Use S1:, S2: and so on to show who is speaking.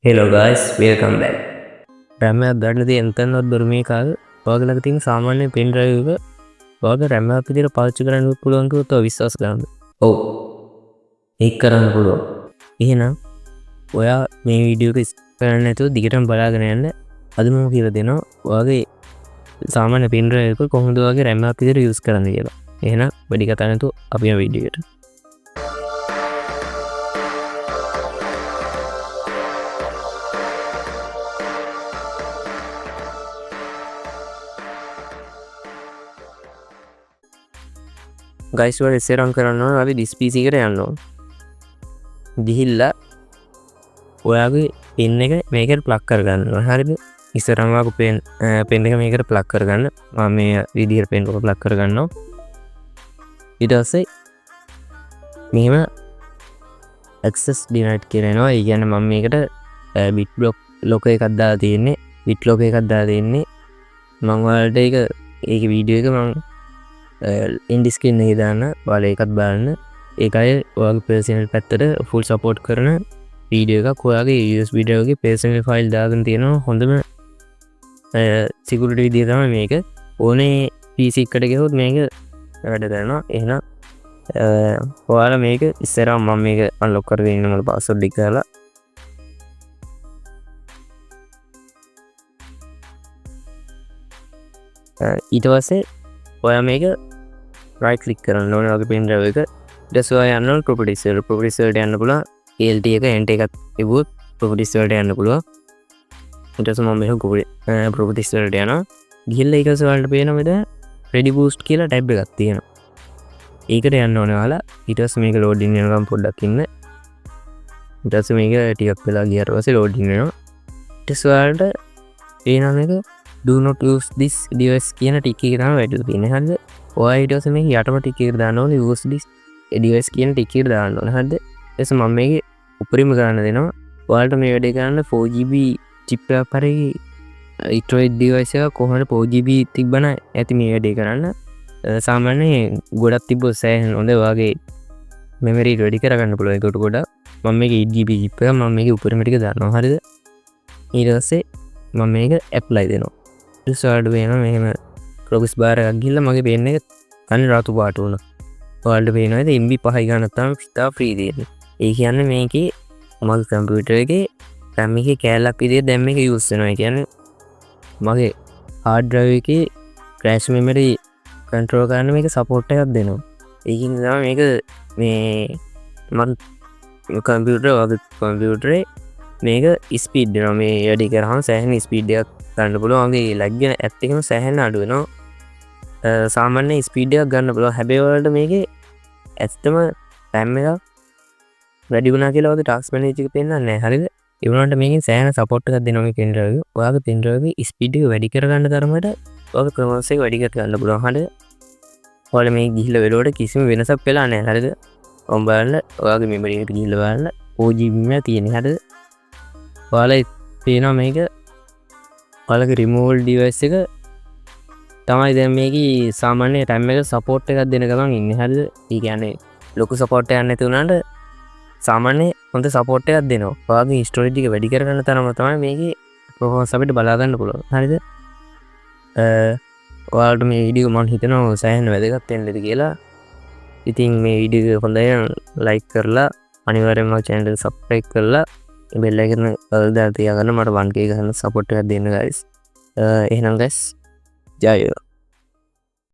S1: Hello guys, welcome back.
S2: RAM එකක් ගන්න තියෙන එතනවත් බර මේ කාලේ ඔයාගේ ළඟ තියෙන සාමාන්‍ය පෙන් ඩ්‍රයිව් එක ඔයාගේ RAM එකක් විදිහට පාවිච්චි කරන්න පුළුවන් කිව්වොත් ඔයා විශ්වාස කරන්න.
S1: ඔව්. ඒක කරන්න පුළුවන්.
S2: එහෙනම් ඔයා මේ වීඩියෝ එක ස්කිප් කරන්නේ නැතුව දිගටම බලාගෙන යන්න. අද මම කියලා දෙනවා ඔයාගේ සාමාන්‍ය පෙන් ඩ්‍රයිව් එක කොහොමද ඔයාගේ RAM එකක් විදිහට යූස් කරන්න කියලා. එහෙනම් වැඩි කතා නැතුව අපි යමු වීඩියෝ එකට. ගයිස් වල ඉස්සරහන් කරනවා අපි ඩිස් PC එකට යන්න ඕන. ගිහිල්ලා ඔයාගේ පින් එක මේකට ප්ලග් කරගන්නවා. හරිද? ඉස්සරහම ඔයාගේ පෙන් එක මේකට ප්ලග් කරගන්න. මම මේ විදිහට පෙන් එක ප්ලග් කරගන්නවා. ඊට පස්සේ මෙහෙම access denied කියලා එනවා. ඒ කියන්නේ මම මේකට bit block lock එකක් දාලා තියෙන්නේ. bit lock එකක් දාලා තියෙන්නේ. මම ඔයාලට ඒක වීඩියෝ එක මම ඉන්ඩිස්කන් එක දාන්න ඔයාලා ඒකත් බලන්න. ඒකයි ඔයාගේ පර්සනල් පැත්තට ෆුල් සපෝට් කරන වීඩියෝ එකක්. ඔයාගේ USB drive එකේ පර්සනල් ෆයිල් දාගෙන තියෙනවා. හොඳම සිකියුරිටි විදිය තමයි මේක. ඕනේ PC එකට ගියොත් මේක වැඩ කරනවා. එහෙනම් ඔයාලා මේක ඉස්සරහම මම මේක අන්ලොක් කරගෙන ඉන්න මම පාස්වර්ඩ් එක දාලා ඊට පස්සේ ඔයා මේක right click කරන්න ඕනේ ඔයාගේ pen drive එක. ඊට පස්සේ ඔයා යන්න ඕනේ properties වලට. properties වලට යන්න පුළුවන්. ALT එක ent එකක් තිබුවොත් properties වලට යන්න පුළුවන්. ඊට පස්සේ මම මේක properties වලට යනවා. ගිහිල්ලා ඊට පස්සේ ඔයාලට පේනවා මෙතන ready boost කියලා tab එකක් තියෙනවා. ඒකට යන්න ඕනේ ඔයාලා. ඊට පස්සේ මේක loading වෙනකම් පොඩ්ඩක් ඉන්න. ඊට පස්සේ මේක ටිකක් වෙලා ගියාට පස්සේ loading වෙනවා. ඊට පස්සේ ඔයාලට පේනවා මේක do not use this device කියන ටික එක තමයි වැටලා තියෙන්නේ. හරිද? ඔයා ඊට පස්සේ මේක යටම ටික එක දාන්න ඕනේ use this device කියන ටික එක දාන්න ඕනේ. හරිද? ඊට මම මේකේ උපරිම කරන්න දෙනවා. ඔයාලට මේ වැඩේ කරන්න 4GB chip එකක් හරි Android device එක කොහොමද 4GB තිබ්බන ඇති මේ වැඩේ කරන්න. සාමාන්‍යයෙන් ගොඩක් තිබ්බොත් සෑහෙන හොඳ ඔයාගේ memory ready කරගන්න පුළුවන්. ඒකට ගොඩක් මම මේකේ 8GB chip එක මම මේකේ උපරිම ටික දානවා. හරිද? ඊට පස්සේ මම මේක apply දෙනවා. රිසල්ට් වෙනවා මෙහෙම progress bar එකක් ගිහලා මගේ pen එක අන්න රතු පාට වුණා. ඔයාලට පේනවා නේද MB 5 ගන්න තමයි තා free දෙන්නේ. ඒ කියන්නේ මේකේ මගේ කම්පියුටර් එකේ RAM එකේ කෑල්ලක් විදිහට දැන් මේක use වෙනවා. ඒ කියන්නේ මගේ hard drive එකේ crash memory control කරන්න මේක support එකක් දෙනවා. ඒකින් තමයි මේක මේ මම කම්පියුටරේ මේක ස්පීඩ් දෙනවා. මේ වැඩි කරාම සෑහෙන ස්පීඩ් එකක් ගන්න පුළුවන්. වගේ ලැග් එක ඇත්තටම සෑහෙන අඩු වෙනවා. සාමාන්‍ය ස්පීඩ් එකක් ගන්න පුළුවන්. හැබැයි ඔයාලට මේකේ ඇත්තම RAM එක වැඩි වුණා කියලා වගේ ටාස්ක් මැනේජර් එක පෙන්නන්නේ නැහැ. හරිද? ඒ වුණාට මේකෙන් සෑහෙන සපෝට් එකක් දෙනවා මේ pen drive එක. ඔයාගේ pen drive එකේ ස්පීඩ් එක වැඩි කරගන්න තරමට ඔයාගේ performance එක වැඩි කර ගන්න පුළුවන්. හරිද? ඔයාලා මේ ගිහිල්ලා වෙලවට කිසිම වෙනසක් වෙලා නැහැ. හරිද? ඔම් බලන්න ඔයාගේ memory එකට ගිහිල්ලා බලන්න 4GB එක තියෙන්නේ. හරිද? ඔයාලා පේනවා මේක ඔයාලගේ removable device එක තමයි දැන් මේකේ සාමාන්‍ය RAM එක support එකක් දෙන ගමන් ඉන්නේ. හරිද? ඒ කියන්නේ ලොකු support එකක් නැති වුණාට සාමාන්‍ය හොඳ support එකක් දෙනවා. ඔයාගේ storage එක වැඩි කරගන්න තරම තමයි මේකේ performance අපිට බලා ගන්න පුළුවන්. හරිද? ඔයාලට මේ වීඩියෝ මම හිතනවා සෑහෙන වැදගත් වෙන්නද කියලා. ඉතින් මේ වීඩියෝ එක හොඳයි නම් like කරලා අනිවාර්යෙන්ම channel එක subscribe කරලා bell icon එක දාලා තියාගන්න. මට 1K ගන්න support එකක් දෙන්න guys. එහෙනම් guys ජය වේවා.